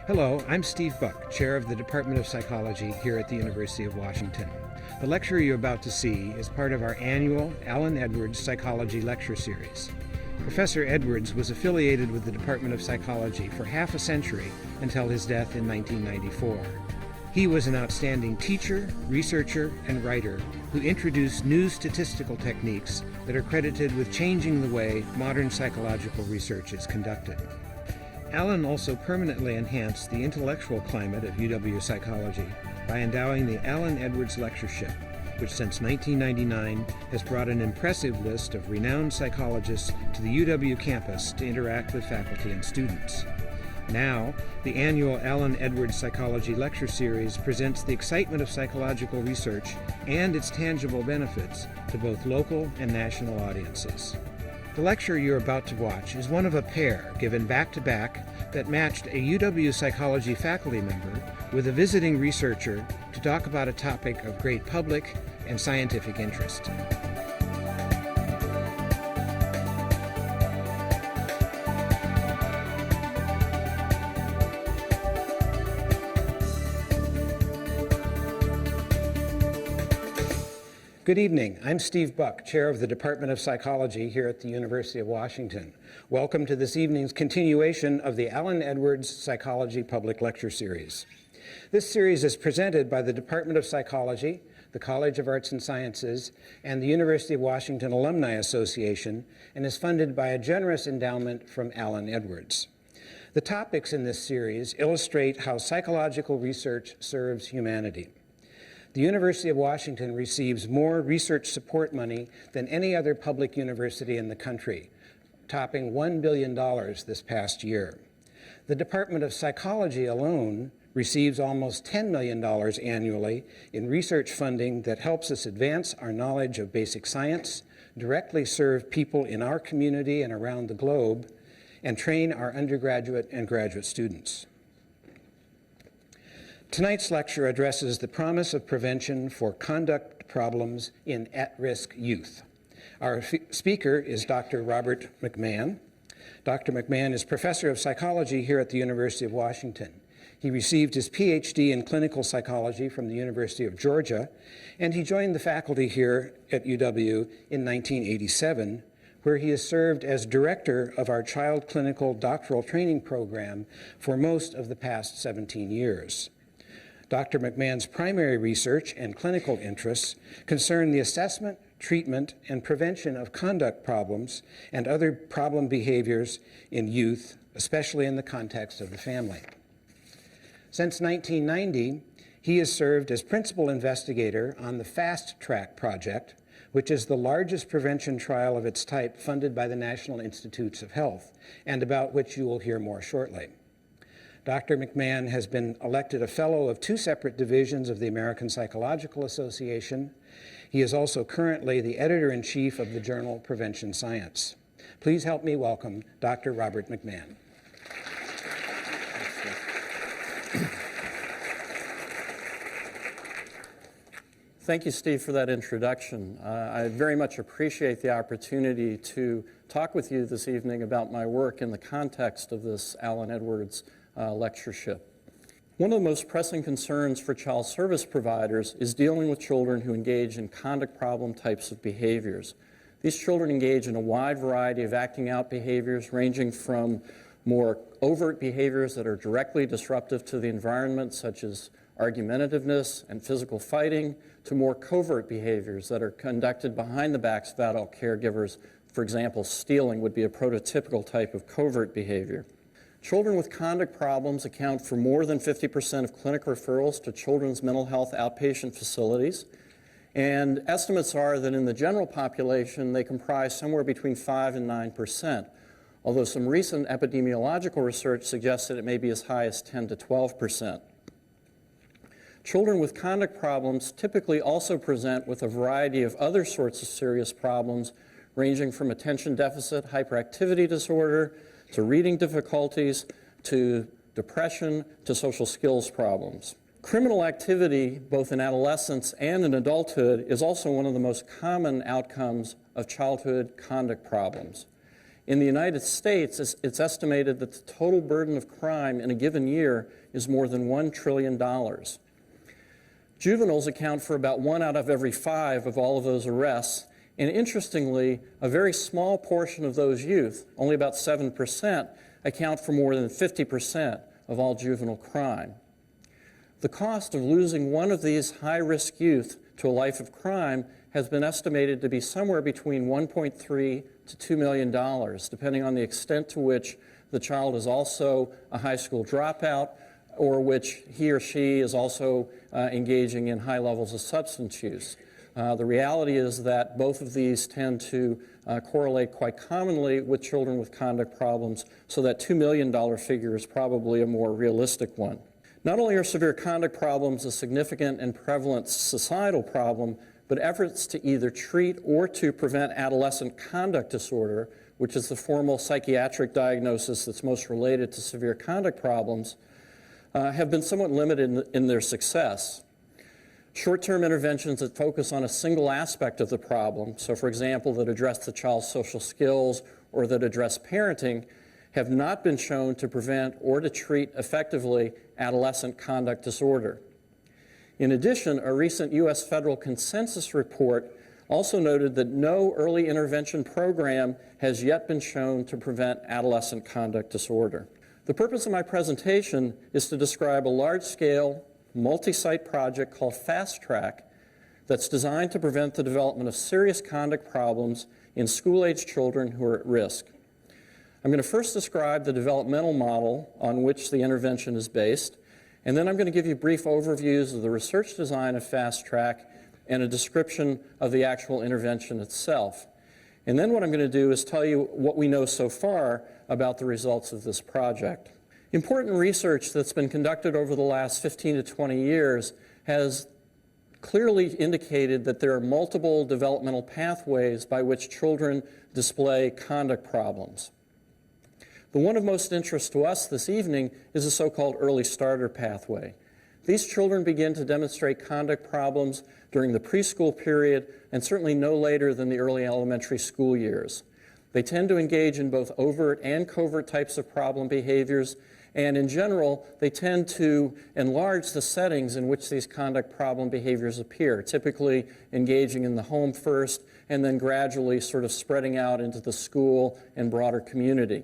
Hello, I'm Steve Buck, Chair of the Department of Psychology here at the University of Washington. The lecture you're about to see is part of our annual Alan Edwards Psychology Lecture Series. Professor Edwards was affiliated with the Department of Psychology for half a century until his death in 1994. He was an outstanding teacher, researcher, and writer who introduced new statistical techniques that are credited with changing the way modern psychological research is conducted. Alan also permanently enhanced the intellectual climate of UW Psychology by endowing the Alan Edwards Lectureship, which since 1999 has brought an impressive list of renowned psychologists to the UW campus to interact with faculty and students. Now, the annual Alan Edwards Psychology Lecture Series presents the excitement of psychological research and its tangible benefits to both local and national audiences. The lecture you're about to watch is one of a pair given back-to-back that matched a UW Psychology faculty member with a visiting researcher to talk about a topic of great public and scientific interest. Good evening. I'm Steve Buck, Chair of the Department of Psychology here at the University of Washington. Welcome to this evening's continuation of the Alan Edwards Psychology Public Lecture Series. This series is presented by the Department of Psychology, the College of Arts and Sciences, and the University of Washington Alumni Association, and is funded by a generous endowment from Alan Edwards. The topics in this series illustrate how psychological research serves humanity. The University of Washington receives more research support money than any other public university in the country, topping $1 billion this past year. The Department of Psychology alone receives almost $10 million annually in research funding that helps us advance our knowledge of basic science, directly serve people in our community and around the globe, and train our undergraduate and graduate students. Tonight's lecture addresses the promise of prevention for conduct problems in at-risk youth. Our speaker is Dr. Robert McMahon. Dr. McMahon is professor of psychology here at the University of Washington. He received his PhD in clinical psychology from the University of Georgia, and he joined the faculty here at UW in 1987, where he has served as director of our child clinical doctoral training program for most of the past 17 years. Dr. McMahon's primary research and clinical interests concern the assessment, treatment, and prevention of conduct problems and other problem behaviors in youth, especially in the context of the family. Since 1990, he has served as principal investigator on the FastTrack project, which is the largest prevention trial of its type funded by the National Institutes of Health, and about which you will hear more shortly. Dr. McMahon has been elected a fellow of two separate divisions of the American Psychological Association. He is also currently the editor-in-chief of the journal Prevention Science. Please help me welcome Dr. Robert McMahon. Thank you, Steve, for that introduction. I very much appreciate the opportunity to talk with you this evening about my work in the context of this Alan Edwards lectureship. One of the most pressing concerns for child service providers is dealing with children who engage in conduct problem types of behaviors. These children engage in a wide variety of acting out behaviors, ranging from more overt behaviors that are directly disruptive to the environment, such as argumentativeness and physical fighting, to more covert behaviors that are conducted behind the backs of adult caregivers. For example, stealing would be a prototypical type of covert behavior. Children with conduct problems account for more than 50% of clinic referrals to children's mental health outpatient facilities, and estimates are that in the general population they comprise somewhere between 5 and 9%, although some recent epidemiological research suggests that it may be as high as 10 to 12%. Children with conduct problems typically also present with a variety of other sorts of serious problems, ranging from attention deficit hyperactivity disorder to reading difficulties, to depression, to social skills problems. Criminal activity, both in adolescence and in adulthood, is also one of the most common outcomes of childhood conduct problems. In the United States, it's estimated that the total burden of crime in a given year is more than $1 trillion. Juveniles account for about 1 out of every 5 of all of those arrests, and interestingly, a very small portion of those youth, only about 7%, account for more than 50% of all juvenile crime. The cost of losing one of these high-risk youth to a life of crime has been estimated to be somewhere between $1.3 to $2 million, depending on the extent to which the child is also a high school dropout or which he or she is also engaging in high levels of substance use. The reality is that both of these tend to correlate quite commonly with children with conduct problems, so that $2 million figure is probably a more realistic one. Not only are severe conduct problems a significant and prevalent societal problem, but efforts to either treat or to prevent adolescent conduct disorder, which is the formal psychiatric diagnosis that's most related to severe conduct problems, have been somewhat limited in their success. Short-term interventions that focus on a single aspect of the problem, so for example, that address the child's social skills or that address parenting, have not been shown to prevent or to treat effectively adolescent conduct disorder. In addition, a recent U.S. federal consensus report also noted that no early intervention program has yet been shown to prevent adolescent conduct disorder. The purpose of my presentation is to describe a large-scale, multi-site project called FastTrack that's designed to prevent the development of serious conduct problems in school-age children who are at risk. I'm going to first describe the developmental model on which the intervention is based, and then I'm going to give you brief overviews of the research design of FastTrack and a description of the actual intervention itself. And then what I'm going to do is tell you what we know so far about the results of this project. Important research that's been conducted over the last 15 to 20 years has clearly indicated that there are multiple developmental pathways by which children display conduct problems. The one of most interest to us this evening is the so-called early starter pathway. These children begin to demonstrate conduct problems during the preschool period and certainly no later than the early elementary school years. They tend to engage in both overt and covert types of problem behaviors, and in general, they tend to enlarge the settings in which these conduct problem behaviors appear, typically engaging in the home first and then gradually sort of spreading out into the school and broader community.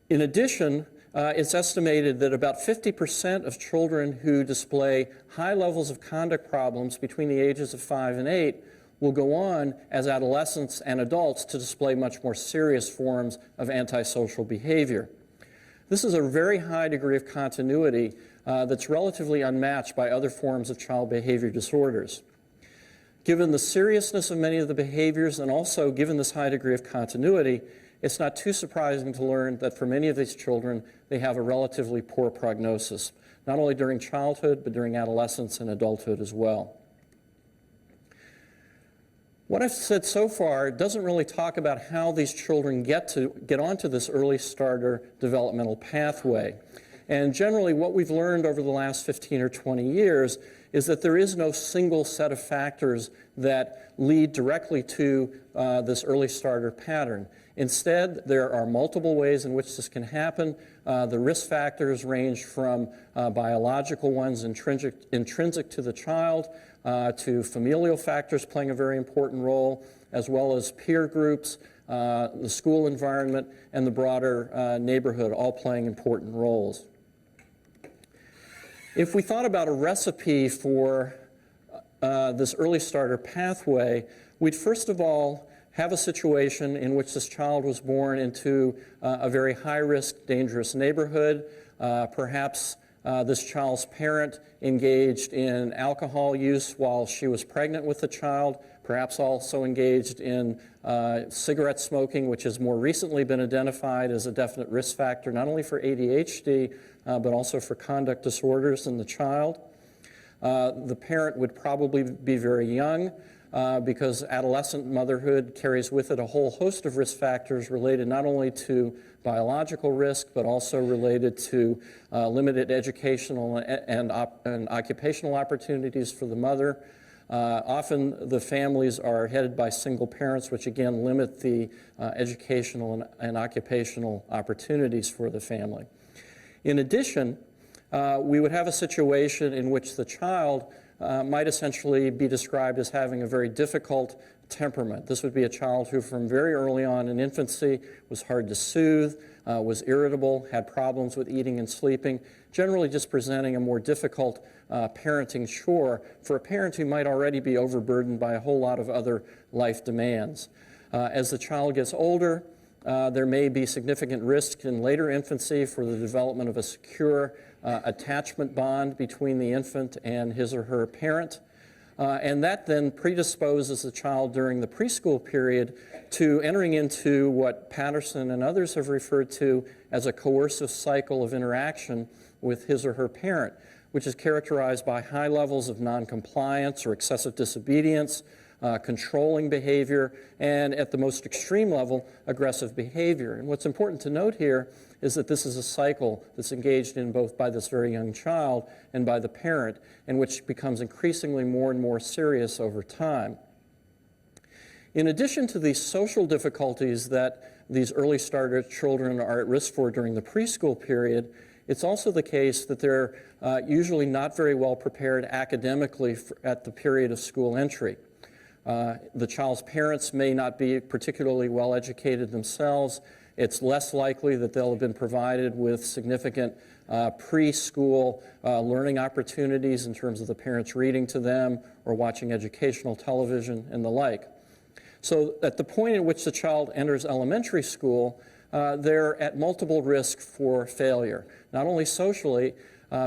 In addition, it's estimated that about 50% of children who display high levels of conduct problems between the ages of 5 and 8 will go on as adolescents and adults to display much more serious forms of antisocial behavior. This is a very high degree of continuity that's relatively unmatched by other forms of child behavior disorders. Given the seriousness of many of the behaviors and also given this high degree of continuity, it's not too surprising to learn that for many of these children, they have a relatively poor prognosis, not only during childhood, but during adolescence and adulthood as well. What I've said so far doesn't really talk about how these children get onto this early starter developmental pathway. And generally, what we've learned over the last 15 or 20 years is that there is no single set of factors that lead directly to this early starter pattern. Instead, there are multiple ways in which this can happen. The risk factors range from biological ones intrinsic to the child to familial factors playing a very important role, as well as peer groups, the school environment, and the broader neighborhood, all playing important roles. If we thought about a recipe for this early starter pathway, we'd first of all have a situation in which this child was born into a very high-risk, dangerous neighborhood. Perhaps this child's parent engaged in alcohol use while she was pregnant with the child, perhaps also engaged in cigarette smoking, which has more recently been identified as a definite risk factor, not only for ADHD, but also for conduct disorders in the child. The parent would probably be very young, because adolescent motherhood carries with it a whole host of risk factors related not only to biological risk, but also related to limited educational and occupational opportunities for the mother, Often the families are headed by single parents, which again limit the educational and occupational opportunities for the family. In addition, we would have a situation in which the child might essentially be described as having a very difficult temperament. This would be a child who from very early on in infancy was hard to soothe, was irritable, had problems with eating and sleeping, generally just presenting a more difficult parenting chore for a parent who might already be overburdened by a whole lot of other life demands. As the child gets older, there may be significant risk in later infancy for the development of a secure attachment bond between the infant and his or her parent. And that then predisposes the child during the preschool period to entering into what Patterson and others have referred to as a coercive cycle of interaction with his or her parent, which is characterized by high levels of noncompliance or excessive disobedience, controlling behavior, and at the most extreme level, aggressive behavior. And what's important to note here is that this is a cycle that's engaged in both by this very young child and by the parent, and which becomes increasingly more and more serious over time. In addition to these social difficulties that these early starter children are at risk for during the preschool period, it's also the case that they're usually not very well prepared academically at the period of school entry. The child's parents may not be particularly well educated themselves. It's less likely that they'll have been provided with significant preschool learning opportunities in terms of the parents reading to them or watching educational television and the like. So at the point at which the child enters elementary school, they're at multiple risk for failure, not only socially,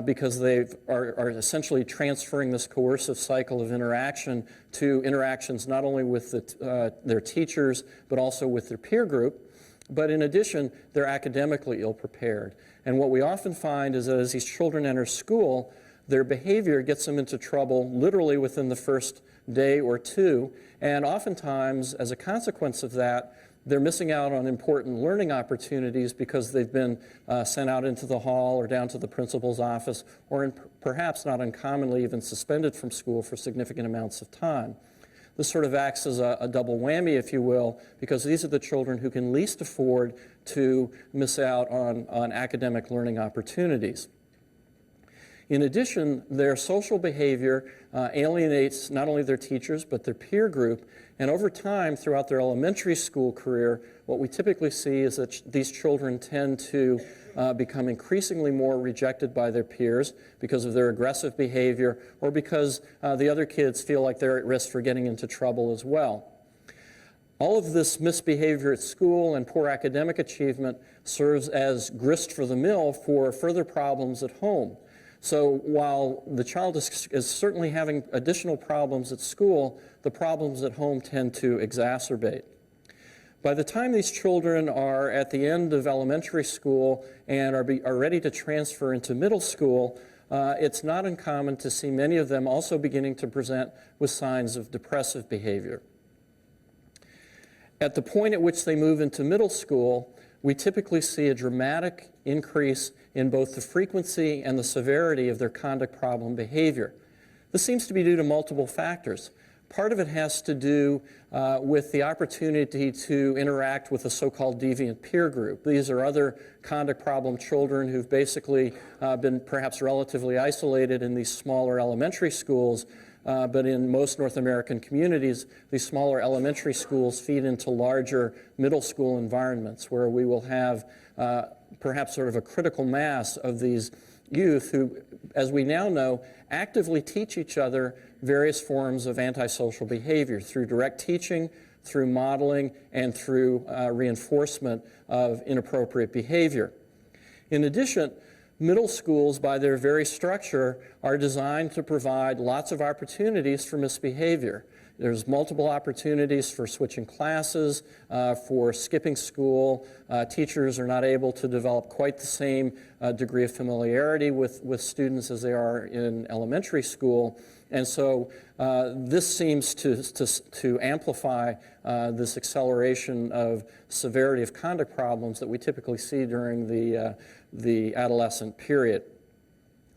because they are essentially transferring this coercive cycle of interaction to interactions not only with their teachers, but also with their peer group. But in addition, they're academically ill-prepared. And what we often find is that as these children enter school, their behavior gets them into trouble literally within the first day or two. And oftentimes, as a consequence of that, they're missing out on important learning opportunities because they've been sent out into the hall or down to the principal's office, or perhaps not uncommonly even suspended from school for significant amounts of time. This sort of acts as a double whammy, if you will, because these are the children who can least afford to miss out on academic learning opportunities. In addition, their social behavior alienates not only their teachers, but their peer group. And over time, throughout their elementary school career, what we typically see is that these children tend to become increasingly more rejected by their peers because of their aggressive behavior or because the other kids feel like they're at risk for getting into trouble as well. All of this misbehavior at school and poor academic achievement serves as grist for the mill for further problems at home. So while the child is certainly having additional problems at school, the problems at home tend to exacerbate. By the time these children are at the end of elementary school and are ready to transfer into middle school, it's not uncommon to see many of them also beginning to present with signs of depressive behavior. At the point at which they move into middle school, we typically see a dramatic increase in both the frequency and the severity of their conduct problem behavior. This seems to be due to multiple factors. Part of it has to do with the opportunity to interact with a so-called deviant peer group. These are other conduct problem children who've basically been perhaps relatively isolated in these smaller elementary schools, but in most North American communities, these smaller elementary schools feed into larger middle school environments where we will have perhaps sort of a critical mass of these youth who, as we now know, actively teach each other various forms of antisocial behavior through direct teaching, through modeling, and through reinforcement of inappropriate behavior. In addition, middle schools, by their very structure, are designed to provide lots of opportunities for misbehavior. There's multiple opportunities for switching classes, for skipping school. Teachers are not able to develop quite the same degree of familiarity with students as they are in elementary school. And so this seems to amplify this acceleration of severity of conduct problems that we typically see during the adolescent period.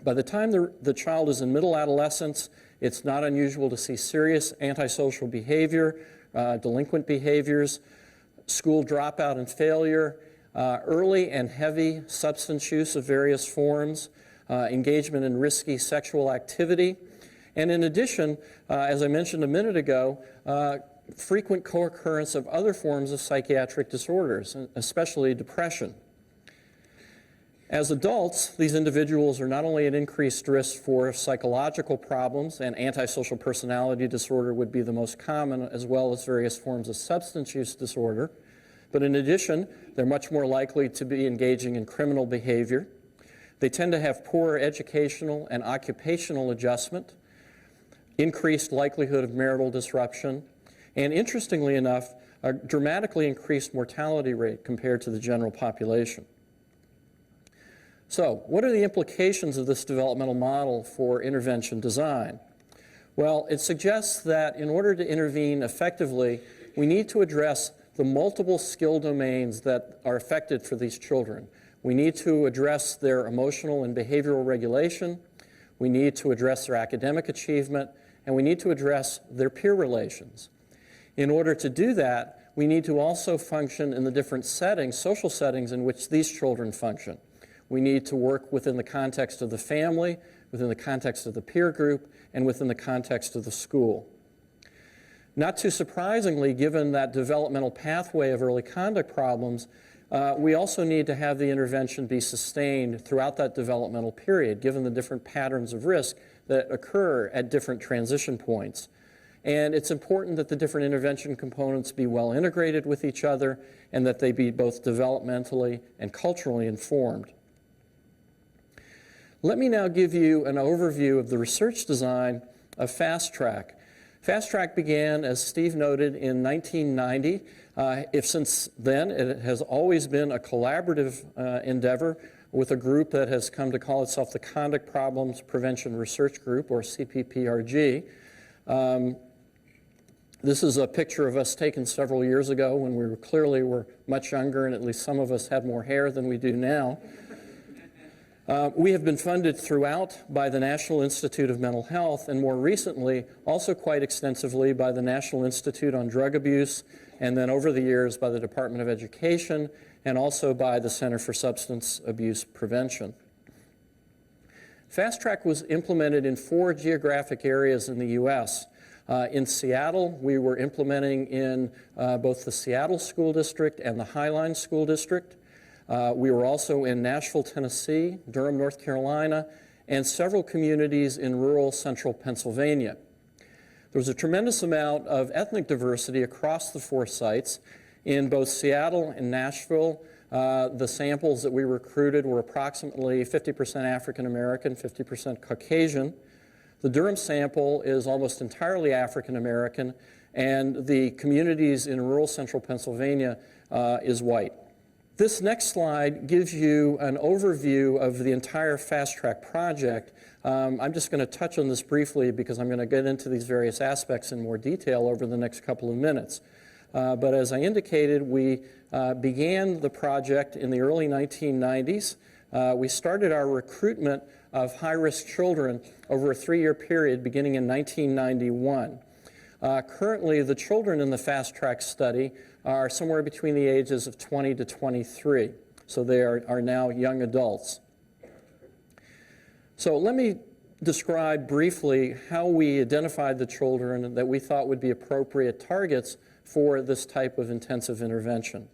By the time the child is in middle adolescence, It's not unusual to see serious antisocial behavior, delinquent behaviors, school dropout and failure, early and heavy substance use of various forms, engagement in risky sexual activity, and in addition, as I mentioned a minute ago, frequent co-occurrence of other forms of psychiatric disorders, especially depression. As adults, these individuals are not only at increased risk for psychological problems, and antisocial personality disorder would be the most common, as well as various forms of substance use disorder, but in addition, they're much more likely to be engaging in criminal behavior. They tend to have poorer educational and occupational adjustment, increased likelihood of marital disruption, and interestingly enough, a dramatically increased mortality rate compared to the general population. So, what are the implications of this developmental model for intervention design? Well, it suggests that in order to intervene effectively, we need to address the multiple skill domains that are affected for these children. We need to address their emotional and behavioral regulation, we need to address their academic achievement, and we need to address their peer relations. In order to do that, we need to also function in the different settings, social settings in which these children function. We need to work within the context of the family, within the context of the peer group, and within the context of the school. Not too surprisingly, given that developmental pathway of early conduct problems, we also need to have the intervention be sustained throughout that developmental period, given the different patterns of risk that occur at different transition points. And it's important that the different intervention components be well integrated with each other and that they be both developmentally and culturally informed. Let me now give you an overview of the research design of FastTrack. FastTrack began, as Steve noted, in 1990. If since then, it has always been a collaborative endeavor with a group that has come to call itself the Conduct Problems Prevention Research Group, or CPPRG. This is a picture of us taken several years ago when we clearly were much younger, and at least some of us had more hair than we do now. We have been funded throughout by the National Institute of Mental Health, and more recently, also quite extensively by the National Institute on Drug Abuse, and then over the years by the Department of Education, and also by the Center for Substance Abuse Prevention. FastTrack was implemented in 4 geographic areas in the U.S. In Seattle, we were implementing in both the Seattle School District and the Highline School District. We were also in Nashville, Tennessee, Durham, North Carolina, and several communities in rural central Pennsylvania. There was a tremendous amount of ethnic diversity across the 4 sites. In both Seattle and Nashville, the samples that we recruited were approximately 50% African American, 50% Caucasian. The Durham sample is almost entirely African American, and the communities in rural central Pennsylvania is white. This next slide gives you an overview of the entire FastTrack project. I'm just going to touch on this briefly because I'm going to get into these various aspects in more detail over the next couple of minutes. But as I indicated, we began the project in the early 1990s. We started our recruitment of high-risk children over a 3-year period beginning in 1991. Currently, the children in the FastTrack study are somewhere between the ages of 20 to 23, so they are now young adults. So let me describe briefly how we identified the children that we thought would be appropriate targets for this type of intensive intervention.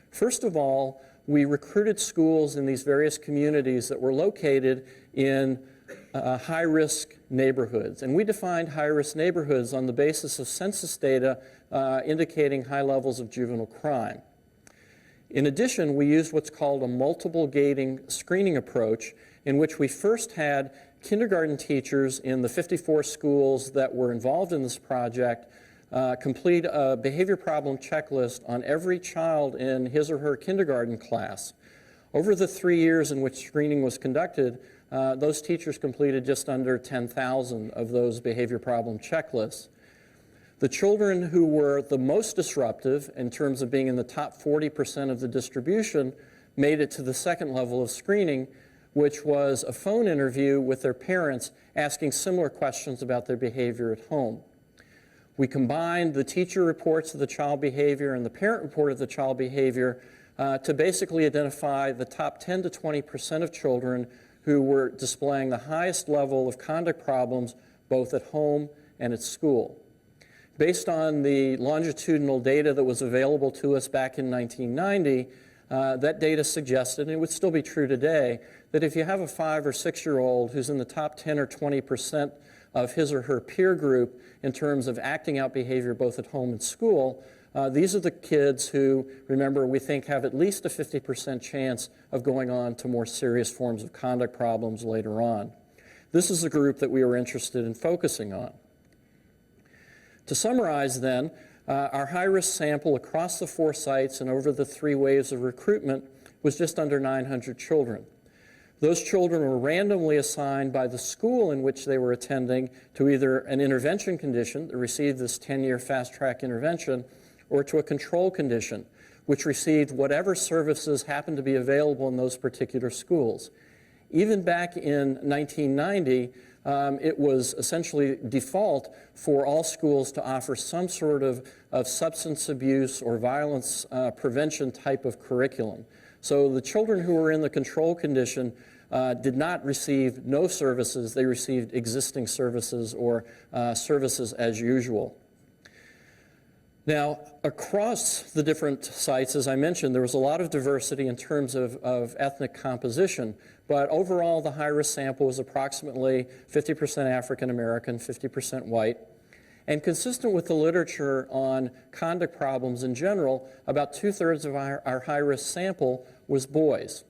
First of all, we recruited schools in these various communities that were located in high-risk neighborhoods. And we defined high-risk neighborhoods on the basis of census data indicating high levels of juvenile crime. In addition, we used what's called a multiple gating screening approach, in which we first had kindergarten teachers in the 54 schools that were involved in this project complete a behavior problem checklist on every child in his or her kindergarten class. Over the 3 years in which screening was conducted, those teachers completed just under 10,000 of those behavior problem checklists. The children who were the most disruptive in terms of being in the top 40% of the distribution made it to the second level of screening, which was a phone interview with their parents asking similar questions about their behavior at home. We combined the teacher reports of the child behavior and the parent report of the child behavior to basically identify the top 10 to 20% of children who were displaying the highest level of conduct problems both at home and at school. Based on the longitudinal data that was available to us back in 1990, that data suggested, and it would still be true today, that if you have a 5 or 6-year-old who's in the top 10 or 20% of his or her peer group in terms of acting out behavior both at home and school, these are the kids who, remember, we think have at least a 50% chance of going on to more serious forms of conduct problems later on. This is the group that we were interested in focusing on. To summarize then, our high-risk sample across the 4 sites and over the 3 waves of recruitment was just under 900 children. Those children were randomly assigned by the school in which they were attending to either an intervention condition that received this 10-year fast-track intervention or to a control condition, which received whatever services happened to be available in those particular schools. Even back in 1990, it was essentially default for all schools to offer some sort of substance abuse or violence prevention type of curriculum. So the children who were in the control condition did not receive no services. They received existing services or services as usual. Now, across the different sites, as I mentioned, there was a lot of diversity in terms of ethnic composition, but overall the high-risk sample was approximately 50% African American, 50% white. And consistent with the literature on conduct problems in general, about 2/3 of our high-risk sample was boys.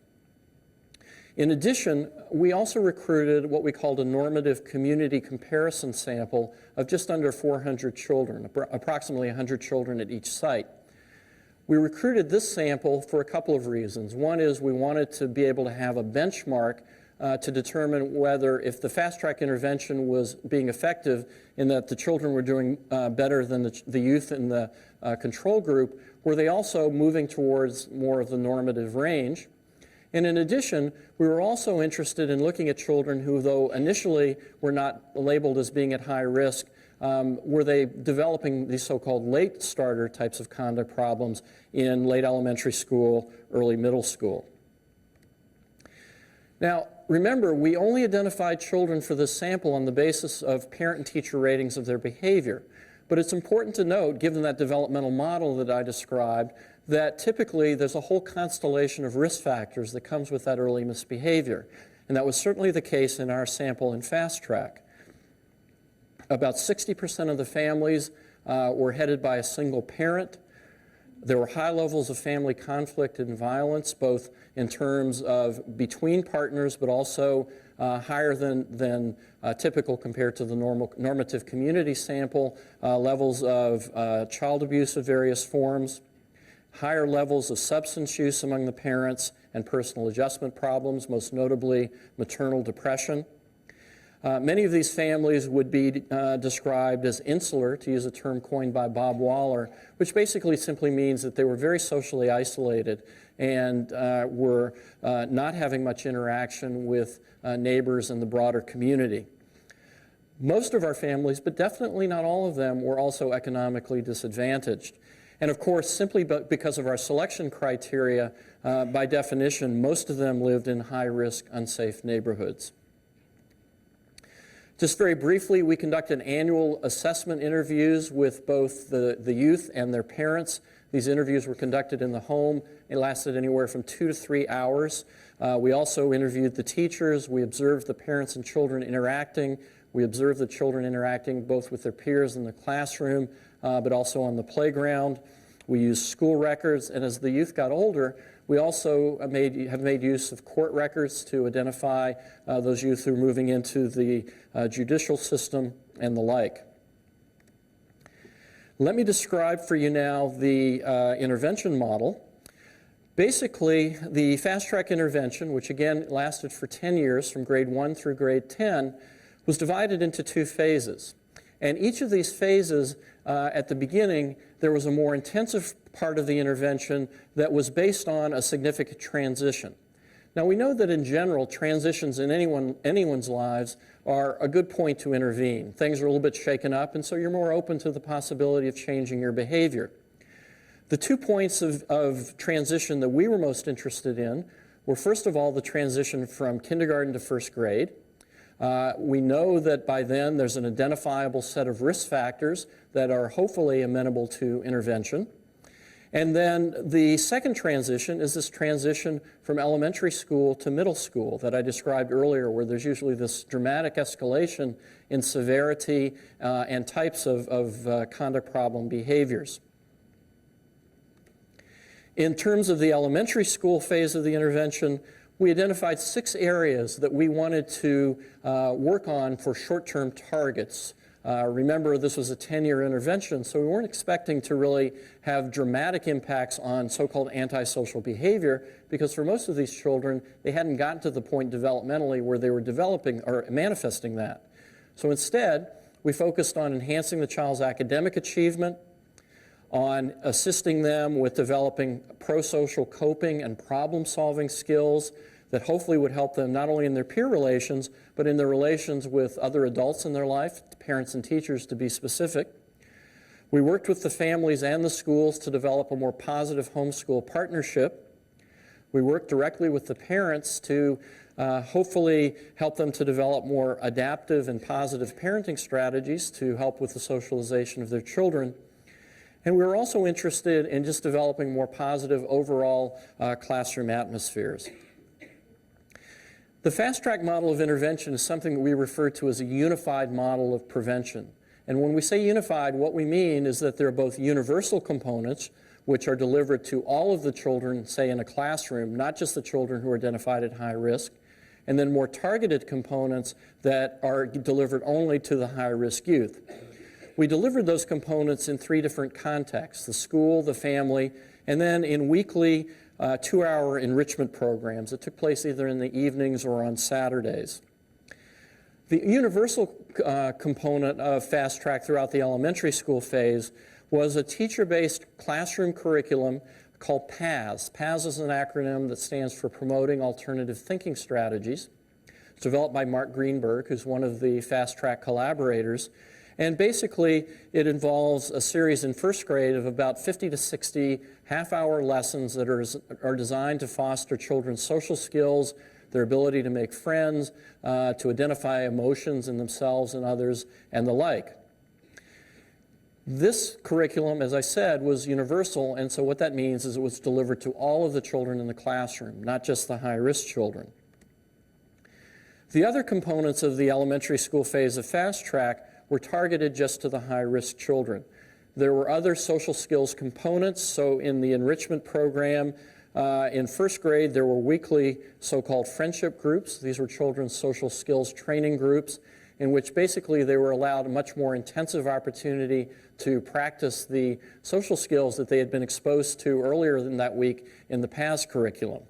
In addition, we also recruited what we called a normative community comparison sample of just under 400 children, approximately 100 children at each site. We recruited this sample for a couple of reasons. One is we wanted to be able to have a benchmark to determine whether, if the fast-track intervention was being effective in that the children were doing better than the youth in the control group, were they also moving towards more of the normative range? And in addition, we were also interested in looking at children who, though initially were not labeled as being at high risk, were they developing these so-called late starter types of conduct problems in late elementary school, early middle school. Now, remember, we only identified children for this sample on the basis of parent and teacher ratings of their behavior. But it's important to note, given that developmental model that I described, that typically there's a whole constellation of risk factors that comes with that early misbehavior. And that was certainly the case in our sample in FastTrack. About 60% of the families were headed by a single parent. There were high levels of family conflict and violence, both in terms of between partners, but also higher than typical compared to the normative community sample, levels of child abuse of various forms, higher levels of substance use among the parents, and personal adjustment problems, most notably maternal depression. Many of these families would be described as insular, to use a term coined by Bob Waller, which basically simply means that they were very socially isolated and were not having much interaction with neighbors and the broader community. Most of our families, but definitely not all of them, were also economically disadvantaged. And of course, simply because of our selection criteria, by definition, most of them lived in high-risk, unsafe neighborhoods. Just very briefly, we conducted annual assessment interviews with both the youth and their parents. These interviews were conducted in the home. It lasted anywhere from 2 to 3 hours. We also interviewed the teachers. We observed the parents and children interacting. We observed the children interacting both with their peers in the classroom, but also on the playground. We used school records, and as the youth got older, we also have made use of court records to identify those youth who are moving into the judicial system and the like. Let me describe for you now the intervention model. Basically, the fast-track intervention, which again lasted for 10 years from grade 1 through grade 10, was divided into 2 phases. And each of these phases, at the beginning, there was a more intensive part of the intervention that was based on a significant transition. Now, we know that in general, transitions in anyone's lives are a good point to intervene. Things are a little bit shaken up, and so you're more open to the possibility of changing your behavior. The 2 points of transition that we were most interested in were, first of all, the transition from kindergarten to first grade. We know that by then there's an identifiable set of risk factors that are hopefully amenable to intervention. And then the second transition is this transition from elementary school to middle school that I described earlier, where there's usually this dramatic escalation in severity and types of conduct problem behaviors. In terms of the elementary school phase of the intervention, we identified 6 areas that we wanted to work on for short-term targets. Remember, this was a 10-year intervention, so we weren't expecting to really have dramatic impacts on so-called antisocial behavior, because for most of these children, they hadn't gotten to the point developmentally where they were developing or manifesting that. So instead, we focused on enhancing the child's academic achievement, on assisting them with developing pro-social coping and problem-solving skills that hopefully would help them not only in their peer relations, but in their relations with other adults in their life, parents and teachers to be specific. We worked with the families and the schools to develop a more positive homeschool partnership. We worked directly with the parents to hopefully help them to develop more adaptive and positive parenting strategies to help with the socialization of their children. And we were also interested in just developing more positive overall classroom atmospheres. The FastTrack model of intervention is something that we refer to as a unified model of prevention. And when we say unified, what we mean is that there are both universal components, which are delivered to all of the children, say in a classroom, not just the children who are identified at high risk, and then more targeted components that are delivered only to the high-risk youth. We delivered those components in 3 different contexts: the school, the family, and then in weekly 2-hour enrichment programs that took place either in the evenings or on Saturdays. The universal component of FastTrack throughout the elementary school phase was a teacher-based classroom curriculum called PATHS. PATHS is an acronym that stands for Promoting Alternative Thinking Strategies. It's developed by Mark Greenberg, who's one of the FastTrack collaborators. And basically, it involves a series in first grade of about 50 to 60 half-hour lessons that are designed to foster children's social skills, their ability to make friends, to identify emotions in themselves and others, and the like. This curriculum, as I said, was universal, and so what that means is it was delivered to all of the children in the classroom, not just the high-risk children. The other components of the elementary school phase of FastTrack were targeted just to the high-risk children. There were other social skills components, so in the enrichment program, in first grade, there were weekly so-called friendship groups. These were children's social skills training groups in which basically they were allowed a much more intensive opportunity to practice the social skills that they had been exposed to earlier in that week in the PATHS curriculum.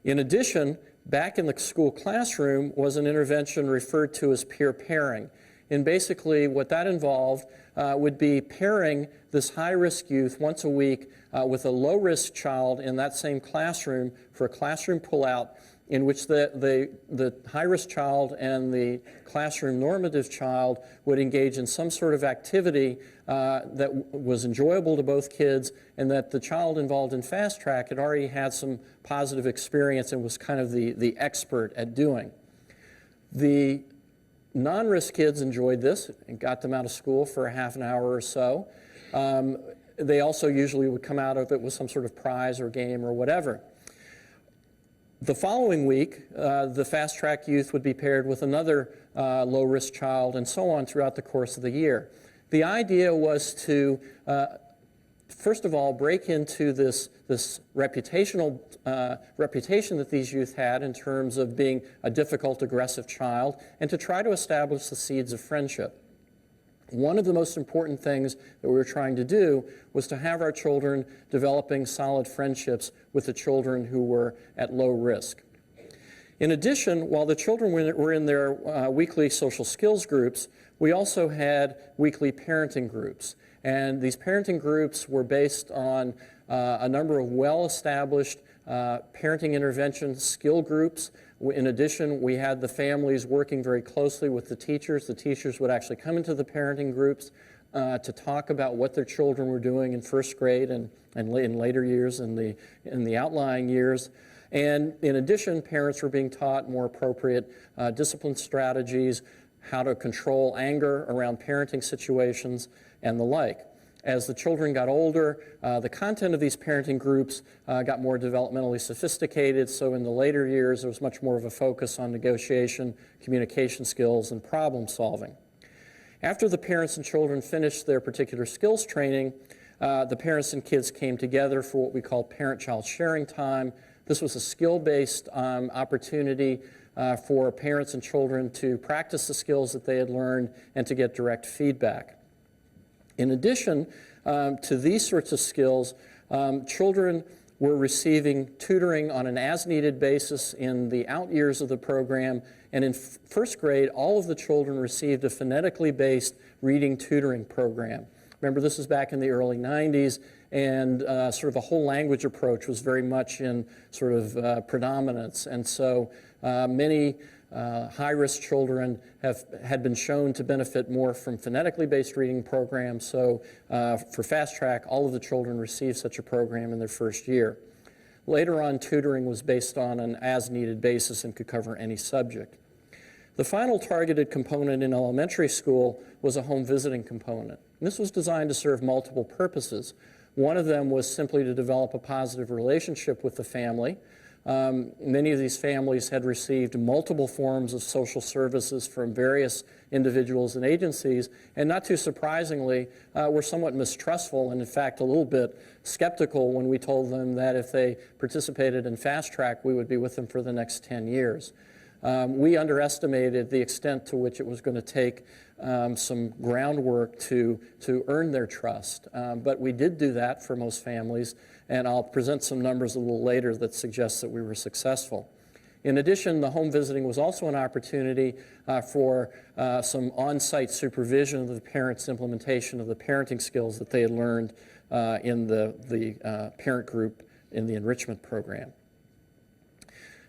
In addition, back in the school classroom was an intervention referred to as peer pairing. And basically what that involved would be pairing this high-risk youth once a week with a low-risk child in that same classroom for a classroom pullout in which the high-risk child and the classroom normative child would engage in some sort of activity that was enjoyable to both kids, and that the child involved in FastTrack had already had some positive experience and was kind of the expert at doing. The non-risk kids enjoyed this and got them out of school for a half an hour or so. They also usually would come out of it with some sort of prize or game or whatever. The following week, the FastTrack youth would be paired with another low-risk child and so on throughout the course of the year. The idea was to, first of all, break into this reputation that these youth had in terms of being a difficult, aggressive child, and to try to establish the seeds of friendship. One of the most important things that we were trying to do was to have our children developing solid friendships with the children who were at low risk. In addition, while the children were in their weekly social skills groups, we also had weekly parenting groups. And these parenting groups were based on a number of well-established parenting intervention skill groups. In addition, we had the families working very closely with the teachers. The teachers would actually come into the parenting groups to talk about what their children were doing in first grade and in later years, in the outlying years. And in addition, parents were being taught more appropriate discipline strategies, how to control anger around parenting situations, and the like. As the children got older, the content of these parenting groups got more developmentally sophisticated, so in the later years there was much more of a focus on negotiation, communication skills, and problem solving. After the parents and children finished their particular skills training, the parents and kids came together for what we call parent-child sharing time. This was a skill-based opportunity for parents and children to practice the skills that they had learned and to get direct feedback. In addition to these sorts of skills, children were receiving tutoring on an as-needed basis in the out years of the program, and in first grade, all of the children received a phonetically based reading tutoring program. Remember, this is back in the early 90s, and sort of a whole language approach was very much in sort of predominance, and so many high-risk children had been shown to benefit more from phonetically based reading programs, so for FastTrack, all of the children received such a program in their first year. Later on, tutoring was based on an as-needed basis and could cover any subject. The final targeted component in elementary school was a home visiting component. And this was designed to serve multiple purposes. One of them was simply to develop a positive relationship with the family. Many of these families had received multiple forms of social services from various individuals and agencies, and not too surprisingly, were somewhat mistrustful and in fact a little bit skeptical when we told them that if they participated in FastTrack, we would be with them for the next 10 years. We underestimated the extent to which it was going to take some groundwork to earn their trust. But we did do that for most families, and I'll present some numbers a little later that suggest that we were successful. In addition, the home visiting was also an opportunity for some on-site supervision of the parents' implementation of the parenting skills that they had learned in the parent group in the enrichment program.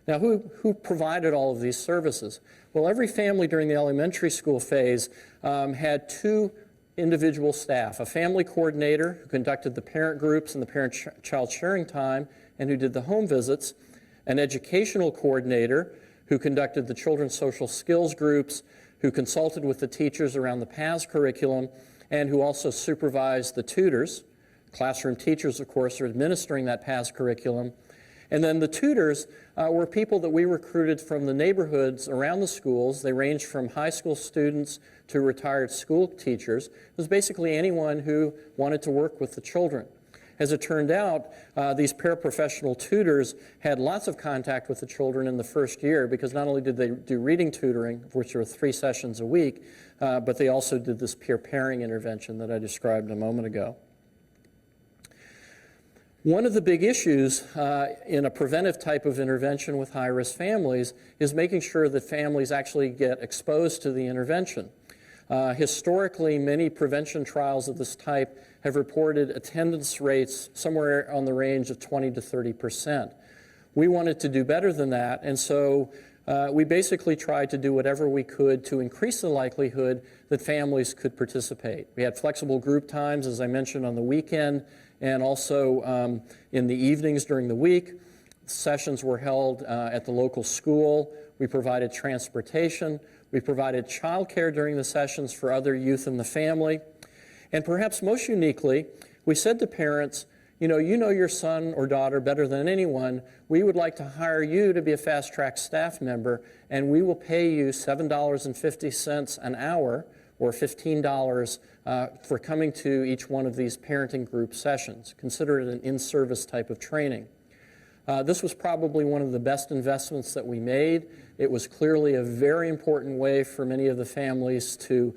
Now, who provided all of these services? Well, every family during the elementary school phase had two individual staff, a family coordinator who conducted the parent groups and the parent-child sharing time and who did the home visits, an educational coordinator who conducted the children's social skills groups, who consulted with the teachers around the PAS curriculum, and who also supervised the tutors. Classroom teachers, of course, are administering that PAS curriculum. And then the tutors were people that we recruited from the neighborhoods around the schools. They ranged from high school students to retired school teachers. It was basically anyone who wanted to work with the children. As it turned out, these paraprofessional tutors had lots of contact with the children in the first year because not only did they do reading tutoring, which were 3 sessions a week, but they also did this peer pairing intervention that I described a moment ago. One of the big issues in a preventive type of intervention with high-risk families is making sure that families actually get exposed to the intervention. Historically, many prevention trials of this type have reported attendance rates somewhere on the range of 20 to 30%. We wanted to do better than that, and so we basically tried to do whatever we could to increase the likelihood that families could participate. We had flexible group times, as I mentioned, on the weekend, and also in the evenings during the week. Sessions were held at the local school. We provided transportation. We provided childcare during the sessions for other youth in the family. And perhaps most uniquely, we said to parents, you know your son or daughter better than anyone. We would like to hire you to be a FastTrack staff member, and we will pay you $7.50 an hour or $15 for coming to each one of these parenting group sessions. Consider it an in-service type of training. This was probably one of the best investments that we made. It was clearly a very important way for many of the families to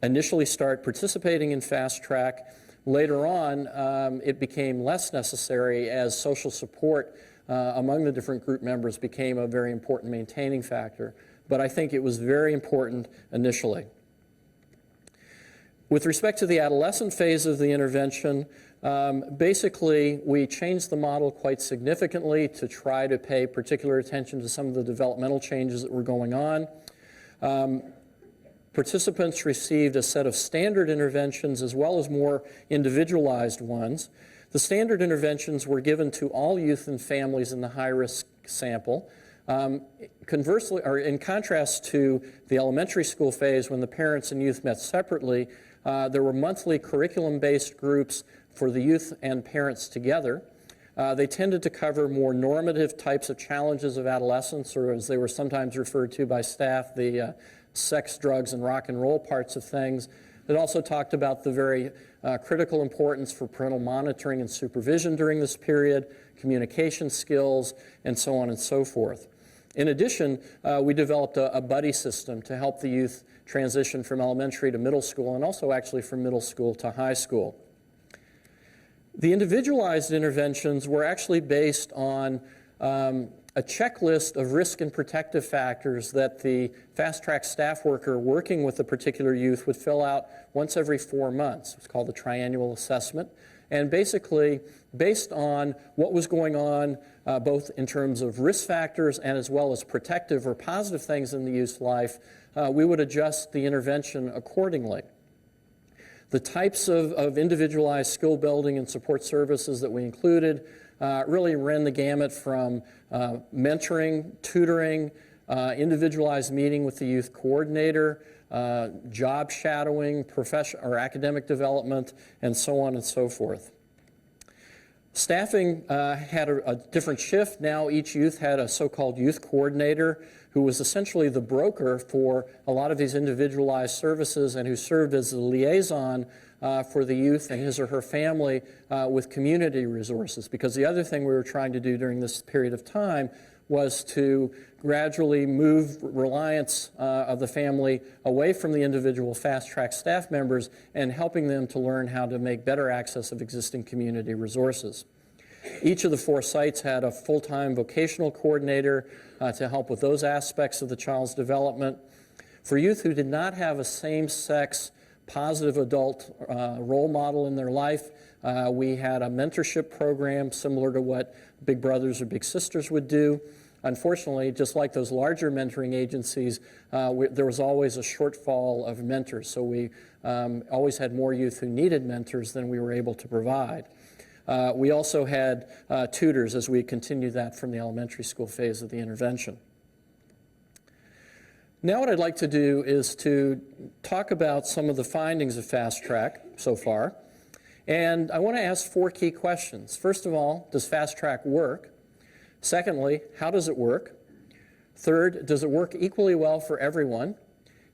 initially start participating in FastTrack. Later on, it became less necessary as social support among the different group members became a very important maintaining factor. But I think it was very important initially. With respect to the adolescent phase of the intervention, Basically, we changed the model quite significantly to try to pay particular attention to some of the developmental changes that were going on. Participants received a set of standard interventions as well as more individualized ones. The standard interventions were given to all youth and families in the high-risk sample. Conversely, or in contrast to the elementary school phase when the parents and youth met separately, there were monthly curriculum-based groups for the youth and parents together. They tended to cover more normative types of challenges of adolescence, or as they were sometimes referred to by staff, the sex, drugs, and rock and roll parts of things. It also talked about the very critical importance for parental monitoring and supervision during this period, communication skills, and so on and so forth. In addition, we developed a buddy system to help the youth transition from elementary to middle school, and also actually from middle school to high school. The individualized interventions were actually based on a checklist of risk and protective factors that the FastTrack staff worker working with a particular youth would fill out once every 4 months. It's called the triannual assessment. And basically, based on what was going on, both in terms of risk factors and as well as protective or positive things in the youth's life, we would adjust the intervention accordingly. The types of individualized skill building and support services that we included really ran the gamut from mentoring, tutoring, individualized meeting with the youth coordinator, job shadowing, professional or academic development, and so on and so forth. Staffing had a different shift. Now each youth had a so-called youth coordinator who was essentially the broker for a lot of these individualized services and who served as the liaison for the youth and his or her family with community resources. Because the other thing we were trying to do during this period of time was to gradually move reliance of the family away from the individual FastTrack staff members and helping them to learn how to make better access of existing community resources. Each of the 4 sites had a full-time vocational coordinator to help with those aspects of the child's development. For youth who did not have a same-sex positive adult role model in their life, we had a mentorship program similar to what Big Brothers or Big Sisters would do. Unfortunately, just like those larger mentoring agencies, there was always a shortfall of mentors. So we always had more youth who needed mentors than we were able to provide. We also had tutors as we continued that from the elementary school phase of the intervention. Now what I'd like to do is to talk about some of the findings of FastTrack so far. And I want to ask 4 key questions. First of all, does FastTrack work? Secondly, how does it work? Third, does it work equally well for everyone?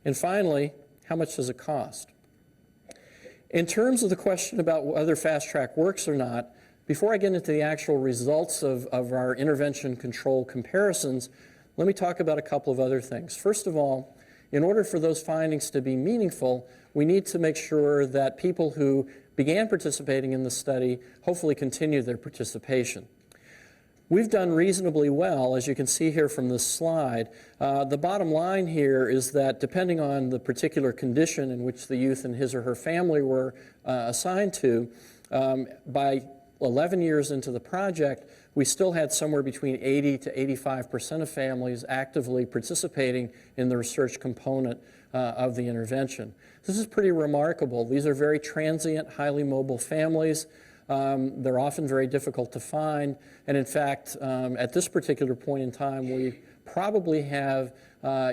And finally, how much does it cost? In terms of the question about whether FastTrack works or not, before I get into the actual results of our intervention control comparisons, let me talk about a couple of other things. First of all, in order for those findings to be meaningful, we need to make sure that people who began participating in the study hopefully continue their participation. We've done reasonably well, as you can see here from this slide. The bottom line here is that depending on the particular condition in which the youth and his or her family were assigned to, by 11 years into the project, we still had somewhere between 80 to 85% of families actively participating in the research component of the intervention. This is pretty remarkable. These are very transient, highly mobile families. They're often very difficult to find, and in fact, at this particular point in time, we probably have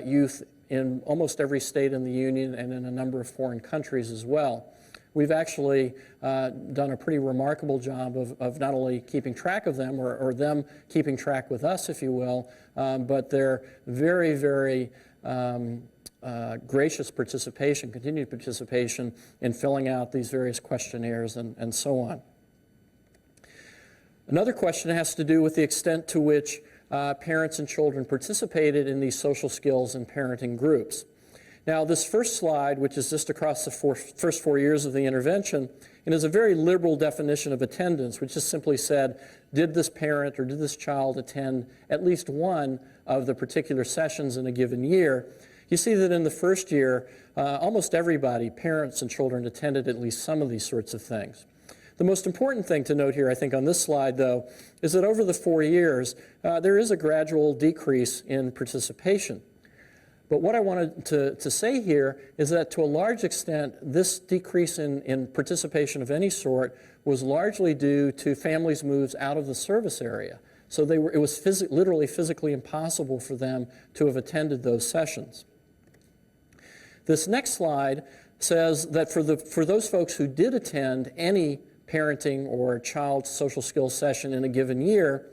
youth in almost every state in the Union and in a number of foreign countries as well. We've actually done a pretty remarkable job of not only keeping track of them, or them keeping track with us, if you will, but their very, very gracious participation, continued participation in filling out these various questionnaires and so on. Another question has to do with the extent to which parents and children participated in these social skills and parenting groups. Now, this first slide, which is just across the first 4 years of the intervention, and is a very liberal definition of attendance, which just simply said, did this parent or did this child attend at least one of the particular sessions in a given year? You see that in the first year, almost everybody, parents and children, attended at least some of these sorts of things. The most important thing to note here, I think, on this slide, though, is that over the 4 years, there is a gradual decrease in participation. But what I wanted to say here is that to a large extent, this decrease in participation of any sort was largely due to families' moves out of the service area. So it was literally physically impossible for them to have attended those sessions. This next slide says that for those folks who did attend any parenting or child social skills session in a given year,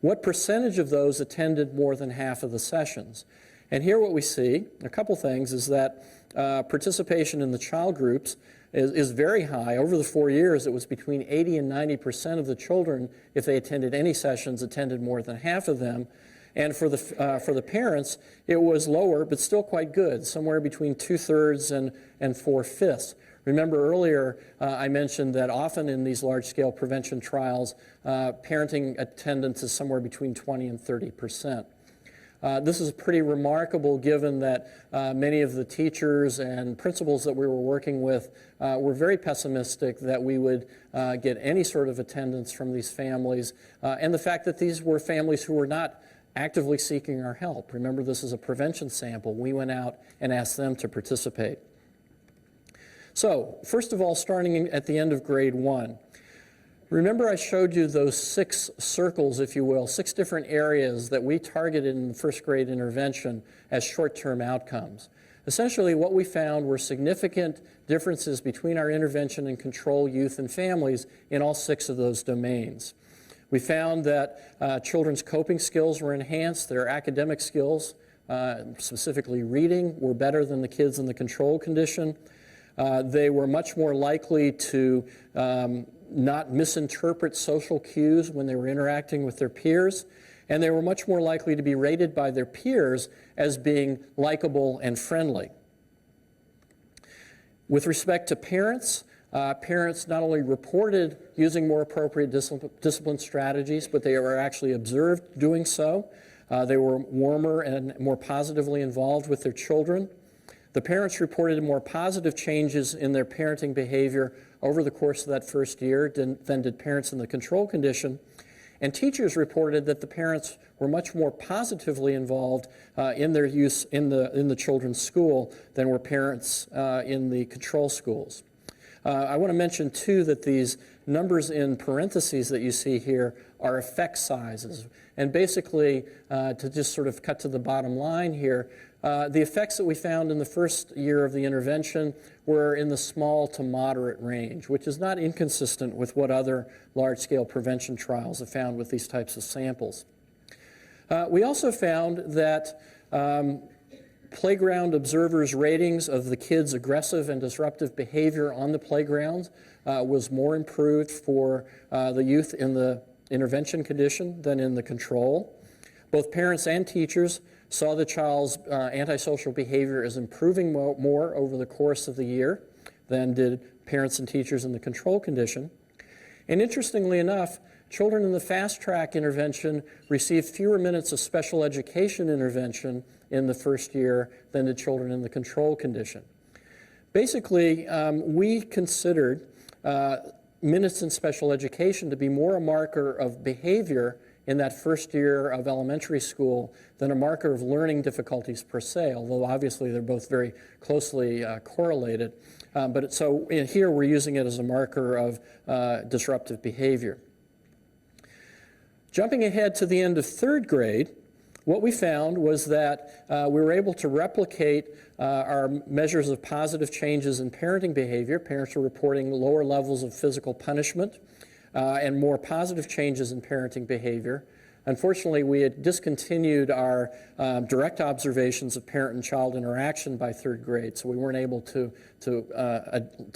what percentage of those attended more than half of the sessions? And here what we see, a couple things, is that participation in the child groups is very high. Over the 4 years, it was between 80 and 90% of the children, if they attended any sessions, attended more than half of them. And for the parents, it was lower, but still quite good, somewhere between 2/3 and 4/5. Remember earlier, I mentioned that often in these large-scale prevention trials, parenting attendance is somewhere between 20 and 30%. This is pretty remarkable given that many of the teachers and principals that we were working with were very pessimistic that we would get any sort of attendance from these families, and the fact that these were families who were not actively seeking our help. Remember, this is a prevention sample. We went out and asked them to participate. So, first of all, starting at the end of grade 1, remember I showed you those 6 circles, if you will, 6 different areas that we targeted in the first grade intervention as short-term outcomes. Essentially, what we found were significant differences between our intervention and control youth and families in all 6 of those domains. We found that children's coping skills were enhanced, their academic skills, specifically reading, were better than the kids in the control condition. They were much more likely to not misinterpret social cues when they were interacting with their peers, and they were much more likely to be rated by their peers as being likable and friendly. With respect to parents, parents not only reported using more appropriate discipline strategies, but they were actually observed doing so. They were warmer and more positively involved with their children. The parents reported more positive changes in their parenting behavior over the course of that first year than did parents in the control condition. And teachers reported that the parents were much more positively involved in their use in the children's school than were parents in the control schools. I want to mention, too, that these numbers in parentheses that you see here are effect sizes. And basically, to just sort of cut to the bottom line here, the effects that we found in the first year of the intervention were in the small to moderate range, which is not inconsistent with what other large-scale prevention trials have found with these types of samples. We also found that playground observers' ratings of the kids' aggressive and disruptive behavior on the playground was more improved for the youth in the intervention condition than in the control. Both parents and teachers saw the child's antisocial behavior as improving more over the course of the year than did parents and teachers in the control condition. And interestingly enough, children in the FastTrack intervention received fewer minutes of special education intervention in the first year than did children in the control condition. Basically, we considered minutes in special education to be more a marker of behavior in that first year of elementary school than a marker of learning difficulties per se, although obviously they're both very closely correlated. So here we're using it as a marker of disruptive behavior. Jumping ahead to the end of third grade, what we found was that we were able to replicate our measures of positive changes in parenting behavior. Parents were reporting lower levels of physical punishment and more positive changes in parenting behavior. Unfortunately, we had discontinued our direct observations of parent and child interaction by third grade, so we weren't able to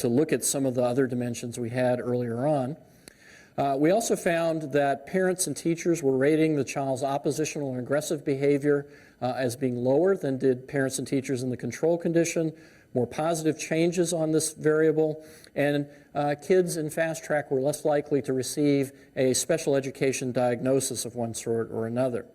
look at some of the other dimensions we had earlier on. We also found that parents and teachers were rating the child's oppositional and aggressive behavior as being lower than did parents and teachers in the control condition, more positive changes on this variable, and kids in FastTrack were less likely to receive a special education diagnosis of one sort or another.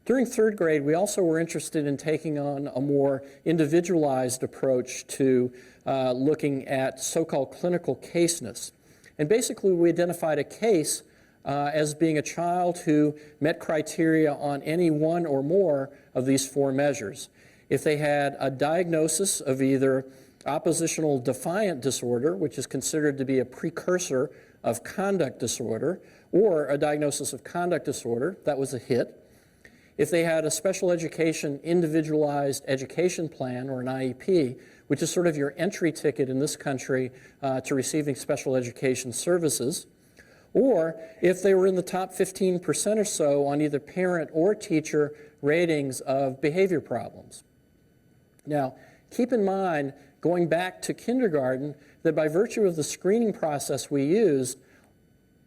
During third grade, we also were interested in taking on a more individualized approach to looking at so-called clinical caseness. And basically, we identified a case as being a child who met criteria on any one or more of these 4 measures. If they had a diagnosis of either oppositional defiant disorder, which is considered to be a precursor of conduct disorder, or a diagnosis of conduct disorder, that was a hit. If they had a special education individualized education plan, or an IEP, which is sort of your entry ticket in this country to receiving special education services, or if they were in the top 15% or so on either parent or teacher ratings of behavior problems. Now, keep in mind, going back to kindergarten, that by virtue of the screening process we used,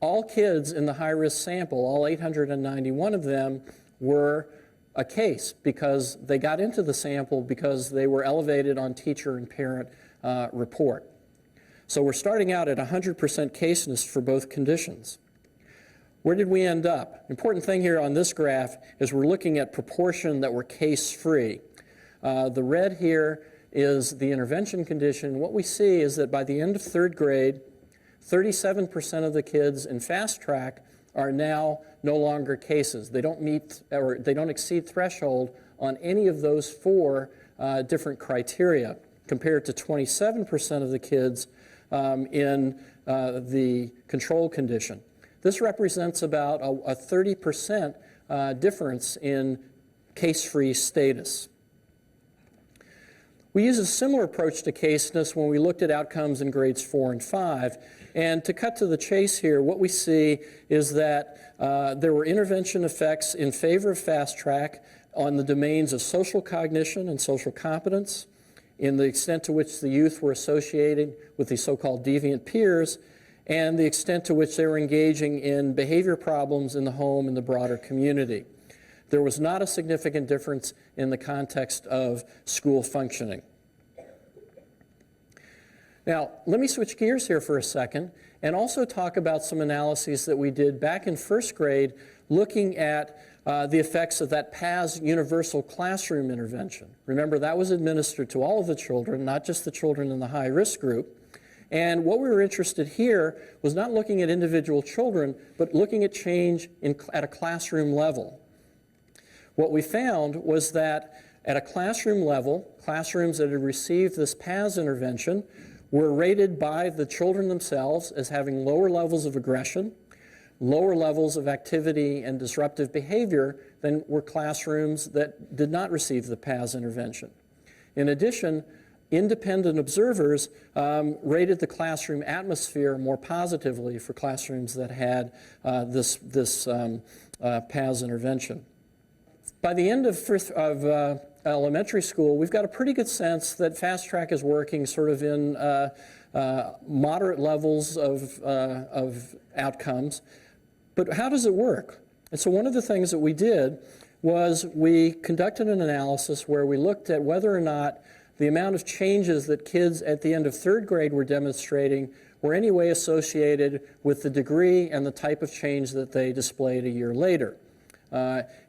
all kids in the high-risk sample, all 891 of them, were a case because they got into the sample because they were elevated on teacher and parent report. So we're starting out at 100% caseness for both conditions. Where did we end up? Important thing here on this graph is we're looking at proportion that were case-free. The red here is the intervention condition. What we see is that by the end of 3rd grade, 37% of the kids in FastTrack are now no longer cases. They don't meet or they don't exceed threshold on any of those 4 different criteria, compared to 27% of the kids in the control condition. This represents about a 30% difference in case-free status. We use a similar approach to caseness when we looked at outcomes in grades 4 and 5. And to cut to the chase here, what we see is that there were intervention effects in favor of FastTrack on the domains of social cognition and social competence, in the extent to which the youth were associated with the so-called deviant peers, and the extent to which they were engaging in behavior problems in the home and the broader community. There was not a significant difference in the context of school functioning. Now, let me switch gears here for a second and also talk about some analyses that we did back in 1st grade looking at the effects of that PAS universal classroom intervention. Remember, that was administered to all of the children, not just the children in the high-risk group. And what we were interested here was not looking at individual children, but looking at change at a classroom level. What we found was that at a classroom level, classrooms that had received this PAS intervention were rated by the children themselves as having lower levels of aggression, lower levels of activity and disruptive behavior than were classrooms that did not receive the PAS intervention. In addition, independent observers rated the classroom atmosphere more positively for classrooms that had this PAS intervention. By the end of elementary school, we've got a pretty good sense that FastTrack is working sort of in moderate levels of outcomes. But how does it work? And so one of the things that we did was we conducted an analysis where we looked at whether or not the amount of changes that kids at the end of 3rd grade were demonstrating were any way associated with the degree and the type of change that they displayed a year later.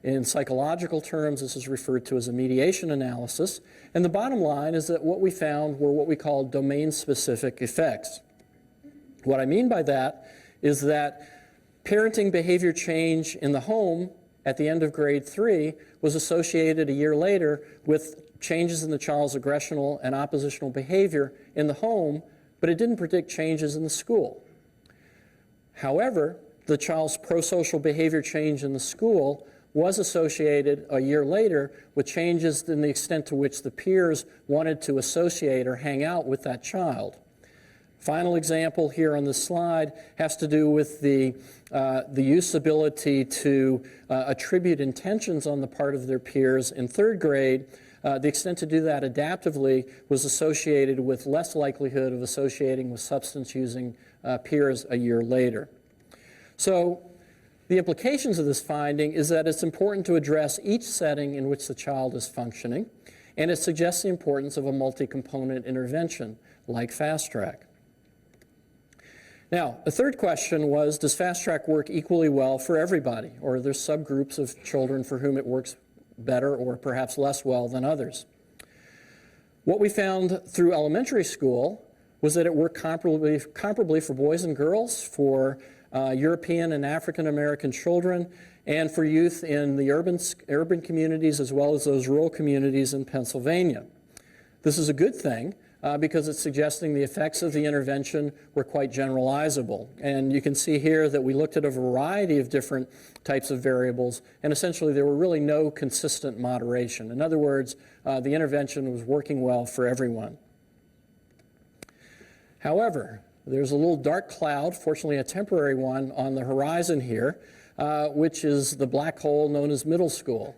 In psychological terms, this is referred to as a mediation analysis. And the bottom line is that what we found were what we call domain-specific effects. What I mean by that is that parenting behavior change in the home at the end of grade 3 was associated a year later with changes in the child's aggressional and oppositional behavior in the home, but it didn't predict changes in the school. However, the child's prosocial behavior change in the school was associated a year later with changes in the extent to which the peers wanted to associate or hang out with that child. Final example here on this slide has to do with the youth's ability to attribute intentions on the part of their peers in 3rd grade. The extent to do that adaptively was associated with less likelihood of associating with substance-using peers a year later. So the implications of this finding is that it's important to address each setting in which the child is functioning, and it suggests the importance of a multi-component intervention like FastTrack. Now, the third question was, does FastTrack work equally well for everybody, or are there subgroups of children for whom it works better or perhaps less well than others? What we found through elementary school was that it worked comparably for boys and girls, for European and African American children, and for youth in the urban communities as well as those rural communities in Pennsylvania. This is a good thing because it's suggesting the effects of the intervention were quite generalizable. And you can see here that we looked at a variety of different types of variables, and essentially there were really no consistent moderation. In other words, the intervention was working well for everyone. However, there's a little dark cloud, fortunately a temporary one, on the horizon here, which is the black hole known as middle school.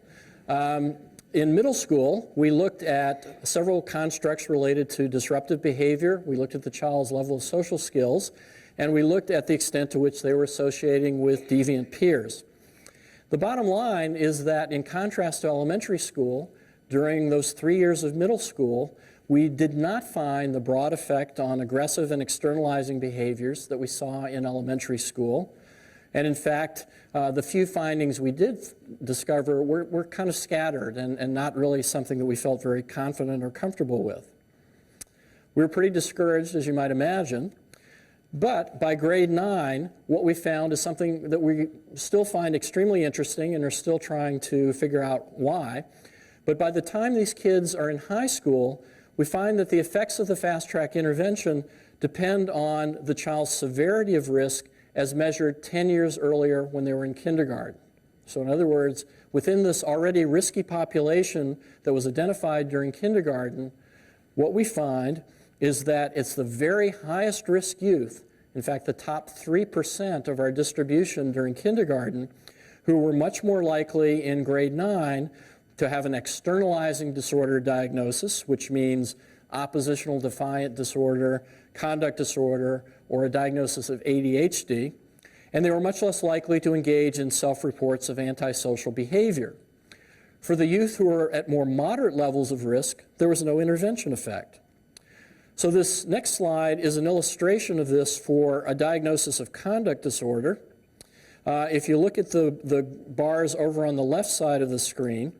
In middle school, we looked at several constructs related to disruptive behavior. We looked at the child's level of social skills, and we looked at the extent to which they were associating with deviant peers. The bottom line is that in contrast to elementary school, during those 3 years of middle school, we did not find the broad effect on aggressive and externalizing behaviors that we saw in elementary school. And in fact, the few findings we did discover were kind of scattered and not really something that we felt very confident or comfortable with. We were pretty discouraged, as you might imagine. But by grade 9, what we found is something that we still find extremely interesting and are still trying to figure out why. But by the time these kids are in high school, we find that the effects of the FastTrack intervention depend on the child's severity of risk as measured 10 years earlier when they were in kindergarten. So in other words, within this already risky population that was identified during kindergarten, what we find is that it's the very highest risk youth, in fact the top 3% of our distribution during kindergarten, who were much more likely in grade 9 to have an externalizing disorder diagnosis, which means oppositional defiant disorder, conduct disorder, or a diagnosis of ADHD, and they were much less likely to engage in self-reports of antisocial behavior. For the youth who were at more moderate levels of risk, there was no intervention effect. So this next slide is an illustration of this for a diagnosis of conduct disorder. If you look at the bars over on the left side of the screen,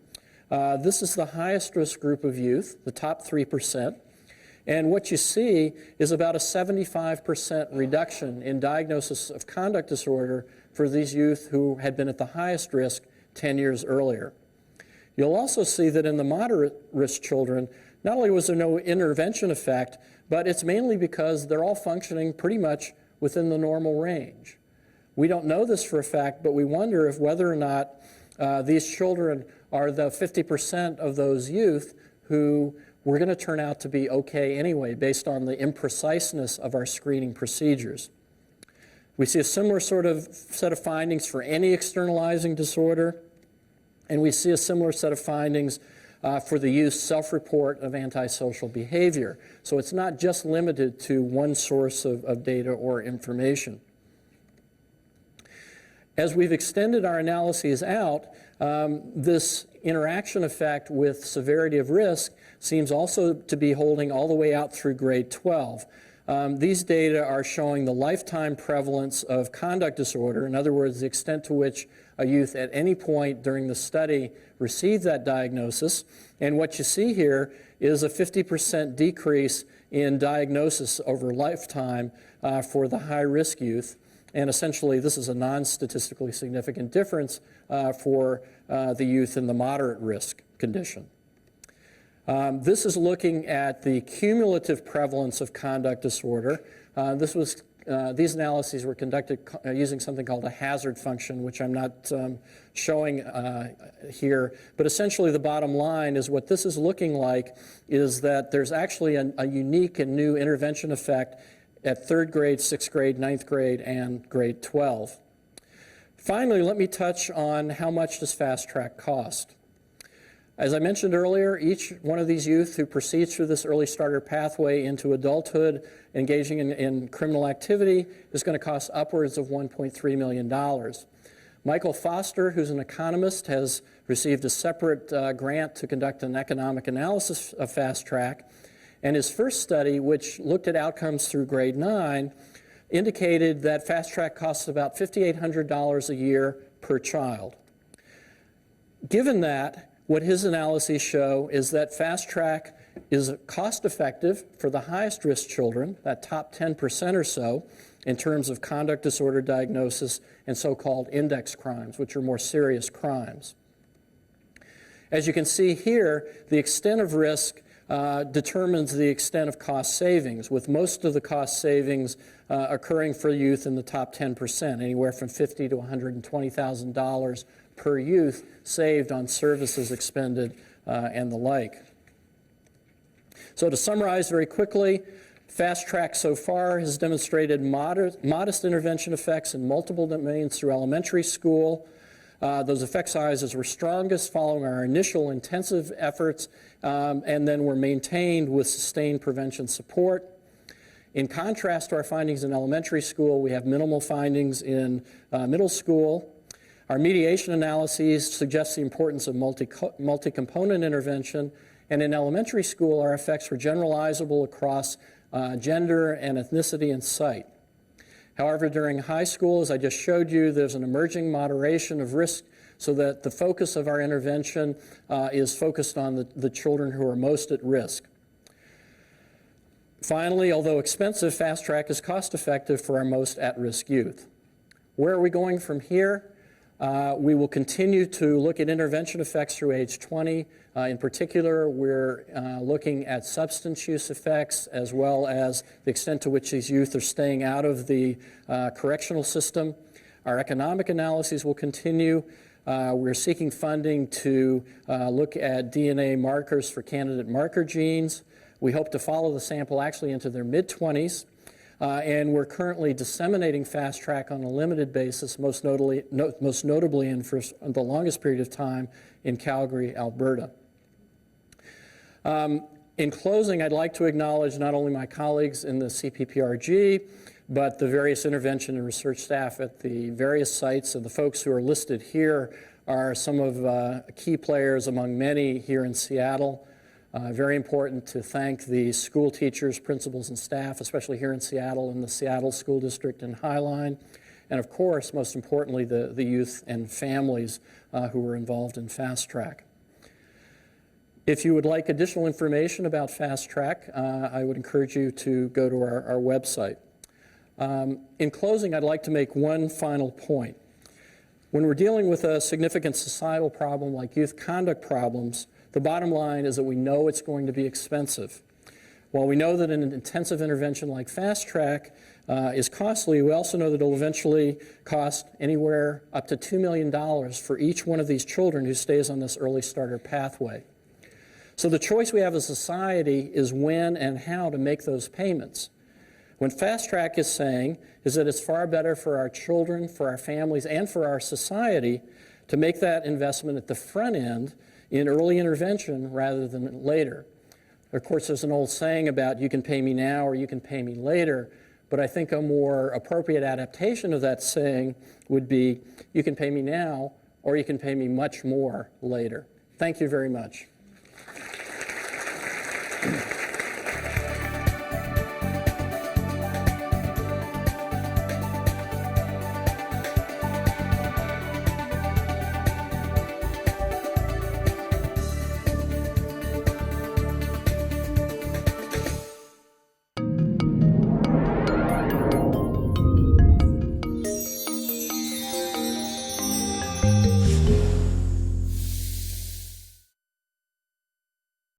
this is the highest risk group of youth, the top 3%. And what you see is about a 75% reduction in diagnosis of conduct disorder for these youth who had been at the highest risk 10 years earlier. You'll also see that in the moderate risk children, not only was there no intervention effect, but it's mainly because they're all functioning pretty much within the normal range. We don't know this for a fact, but we wonder if whether or not these children are the 50% of those youth who were going to turn out to be okay anyway based on the impreciseness of our screening procedures. We see a similar sort of set of findings for any externalizing disorder, and we see a similar set of findings for the youth's self-report of antisocial behavior. So it's not just limited to one source of data or information. As we've extended our analyses out, this interaction effect with severity of risk seems also to be holding all the way out through grade 12. These data are showing the lifetime prevalence of conduct disorder, in other words, the extent to which a youth at any point during the study received that diagnosis. And what you see here is a 50% decrease in diagnosis over lifetime for the high-risk youth. And essentially, this is a non-statistically significant difference for the youth in the moderate risk condition. This is looking at the cumulative prevalence of conduct disorder. These analyses were conducted using something called a hazard function, which I'm not showing here. But essentially, the bottom line is what this is looking like is that there's actually a unique and new intervention effect at 3rd grade, 6th grade, 9th grade, and grade 12. Finally, let me touch on how much does FastTrack cost. As I mentioned earlier, each one of these youth who proceeds through this early starter pathway into adulthood, engaging in criminal activity, is going to cost upwards of $1.3 million. Michael Foster, who's an economist, has received a separate grant to conduct an economic analysis of FastTrack. And his first study, which looked at outcomes through grade 9, indicated that FastTrack costs about $5,800 a year per child. Given that, what his analyses show is that FastTrack is cost-effective for the highest risk children, that top 10% or so, in terms of conduct disorder diagnosis and so-called index crimes, which are more serious crimes. As you can see here, the extent of risk determines the extent of cost savings, with most of the cost savings occurring for youth in the top 10%, anywhere from $50,000 to $120,000 per youth saved on services expended and the like. So to summarize very quickly, FastTrack so far has demonstrated modest intervention effects in multiple domains through elementary school. Those effect sizes were strongest following our initial intensive efforts and then were maintained with sustained prevention support. In contrast to our findings in elementary school, we have minimal findings in middle school. Our mediation analyses suggest the importance of multi-component intervention, and in elementary school, our effects were generalizable across gender and ethnicity and site. However, during high school, as I just showed you, there's an emerging moderation of risk so that the focus of our intervention is focused on the children who are most at risk. Finally, although expensive, FastTrack is cost-effective for our most at-risk youth. Where are we going from here? We will continue to look at intervention effects through age 20. In particular, we're looking at substance use effects as well as the extent to which these youth are staying out of the correctional system. Our economic analyses will continue. We're seeking funding to look at DNA markers for candidate marker genes. We hope to follow the sample actually into their mid-20s. And we're currently disseminating FastTrack on a limited basis, most notably and for the longest period of time in Calgary, Alberta. In closing, I'd like to acknowledge not only my colleagues in the CPPRG, but the various intervention and research staff at the various sites, and the folks who are listed here are some of key players among many here in Seattle. Very important to thank the school teachers, principals, and staff, especially here in Seattle in the Seattle School District and Highline. And of course, most importantly, the youth and families who were involved in FastTrack. If you would like additional information about FastTrack, I would encourage you to go to our website. In closing, I'd like to make one final point. When we're dealing with a significant societal problem like youth conduct problems, the bottom line is that we know it's going to be expensive. While we know that an intensive intervention like FastTrack is costly, we also know that it will eventually cost anywhere up to $2 million for each one of these children who stays on this early starter pathway. So the choice we have as a society is when and how to make those payments. What FastTrack is saying is that it's far better for our children, for our families, and for our society to make that investment at the front end in early intervention rather than later. Of course, there's an old saying about you can pay me now or you can pay me later, but I think a more appropriate adaptation of that saying would be you can pay me now or you can pay me much more later. Thank you very much.